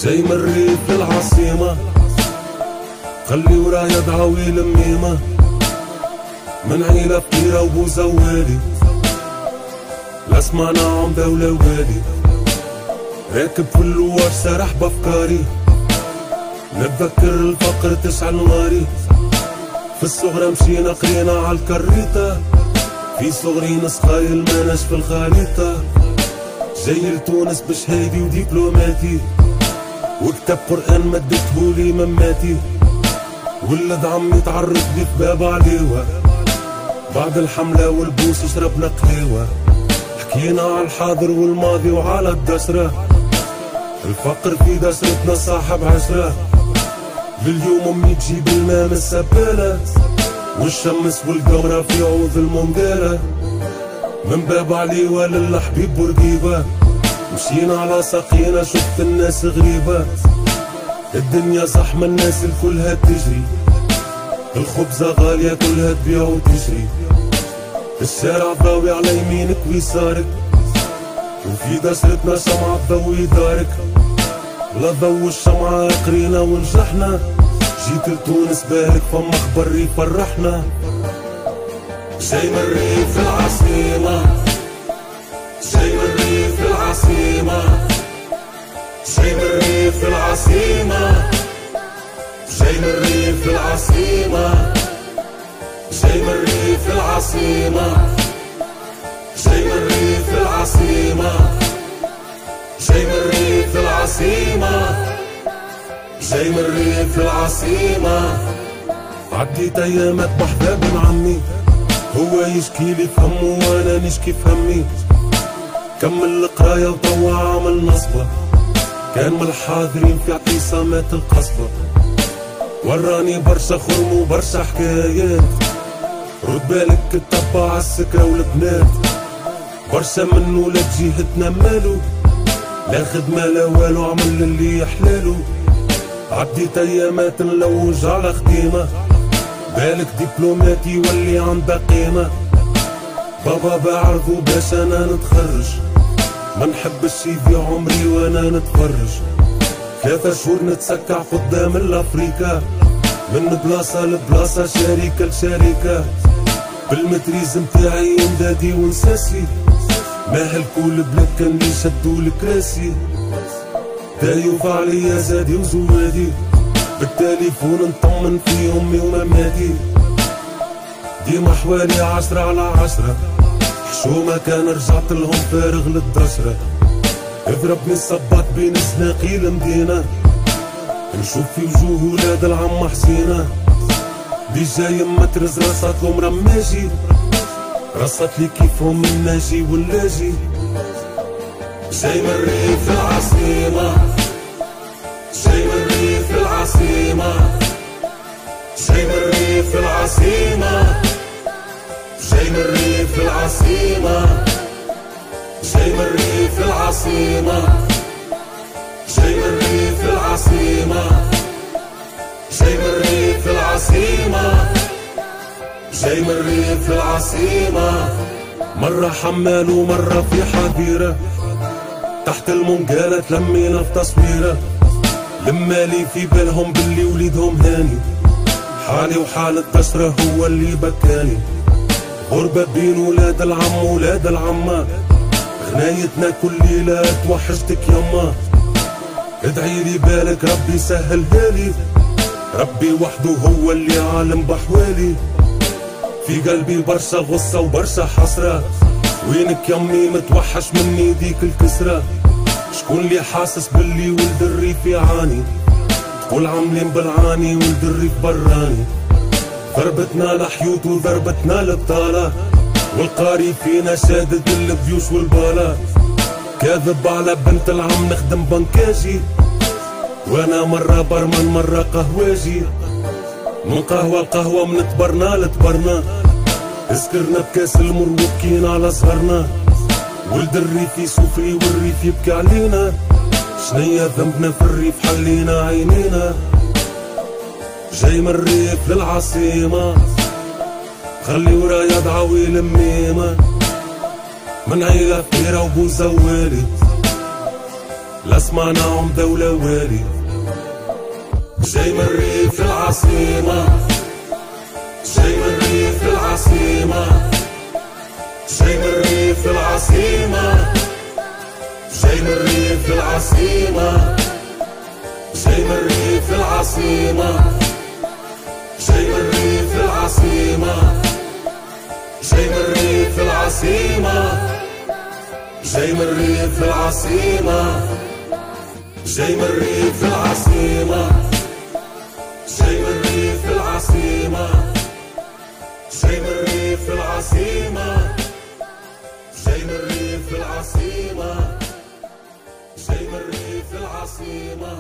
جاي من الريف للعاصمة، خلي ورايا دعاوي لميمة، من عيلة فقيرة وبو زوالي، لا سمعنا عمدة ولا وغالي، راكب في اللوار سرح بافكاري، نتذكر الفقر تشعل ناري، في الصغرى مشينا قرينا عالكريطة، في صغري نسخايل ماناش في الخريطة، جاي لتونس بشهايدي ودبلوماتي، وكتاب قرآن مدتهولي مماتي، ولد عمي تعرف لي في باب عليوة، بعد الحملة والبوس شربنا قهوة، حكينا على الحاضر والماضي وعلى الدسرة، الفقر في دسرتنا صاحب عشرة، لليوم امي تجيب الماء من السبالة، والشمس والقمرة في عوض المندالة، من باب عليوة للحبيب بورقيبة، مشينا على ساقينا شفت الناس غريبة، الدنيا زحمة الناس الكلها تجري، الخبزة غالية كلها تبيع وتشري، الشارع ضاوي على يمينك ويسارك، وفي دسرتنا شمعة تضوي دارك، لا ضو الشمعة قرينا ونجحنا، جيت لتونس بالك فما خبر يفرحنا، جاي من الريف العاصمة، جاي من الريف العاصمة، جاي من الريف العاصمة، جاي من الريف العاصمة، جاي من الريف العاصمة، جاي من الريف العاصمة، جاي من الريف العاصمة، جاي من الريف العاصمة، عديت ايامات بحذا بن عمي، هو يشكي لي في همه وانا نشكي في همي، كمل القراية وطوع عمل نصبة، كان من الحاضرين في اعتصامات القصبة، وراني برشا خرم وبرشا حكايات، رد بالك الطبع عالسكرة والبنات، برشا من ولاد جهتنا مالو، لا خدمة لا والو عمل اللي يحلالو، عديت ايامات نلوج على خديمة، بالك دبلوماتي واللي عنده قيمة، بابا بعرضو باش انا نتخرج، ما نحبش يضيع عمري وانا نتفرج، 3 شهور نتسكع قدام الافريكا، من بلاصة لبلاصة شركة لشركة، بالمتريز متاعي امدادي ونساسي، ماهل كل بلاد كان لي شدو الكراسي، دايوف عليا زادي وزوادي، بالتليفون نطمن في امي ومماتي، ديما حوالي 10 على 10، حشومة كان رجعت لهم فارغ للدشرة، اضربني الصباط بين سناقي المدينة، نشوف في وجوه ولاد العم حسينة، ديجا يما ترز راساتهم رماجي، رصت لي كيفهم الناجي واللاجي، جاي من الريف العاصمة، جاي من الريف العاصمة، جاي من الريف العاصمة، جاي من الريف العاصمة، جاي من الريف العاصمة، جاي من الريف العاصمة، جاي من الريف العاصمة، جاي من الريف العاصمة، مرة حمال ومرة في حظيرة، تحت المنقالة تلمينا في تصويرة، لمالي في بالهم باللي وليدهم هاني، حالي وحال الدسرة هو اللي بكاني، غربة بين ولاد العم ولاد العمة، غنايتنا كل ليلة توحشتك يما، ادعي لي بالك ربي سهلها لي، ربي وحده هو اللي عالم بحوالي، في قلبي برشا غصة وبرشا حسرة، وينك يمي متوحش مني ديك الكسرة، شكون اللي حاسس باللي ولد الريف يعاني، تقول عاملين بالعاني ولد الريف براني، ضربتنا لحيوت وضربتنا البطالة، والقاري فينا شادد البيوش والبالة، كاذب على بنت العم نخدم بنكاجي، وانا مرة برمن مرة قهواجي، من قهوة لقهوة من تبرنا لتبرنا، اسكرنا بكاس المر وبكينا على صغرنا، ولد الريف يسوفري والريف يبكي علينا، شنيا ذنبنا في الريف حلينا عينينا، جاي من الريف للعاصمة، خلي ورايا دعاوي لميمة، من عيلة فقيرة وبو زوالي، لا سمعناهم دولة والي. جاي من الريف العاصمة، جاي من الريف العاصمة، جاي من الريف العاصمة، جاي من الريف العاصمة، جاي من الريف العاصمة، جاي من الريف العاصمة، جاي من الريف العاصمة، جاي من الريف العاصمة، جاي من الريف العاصمة، جاي من الريف العاصمة، جاي من الريف العاصمة، جاي من الريف العاصمة، جاي من الريف العاصمة.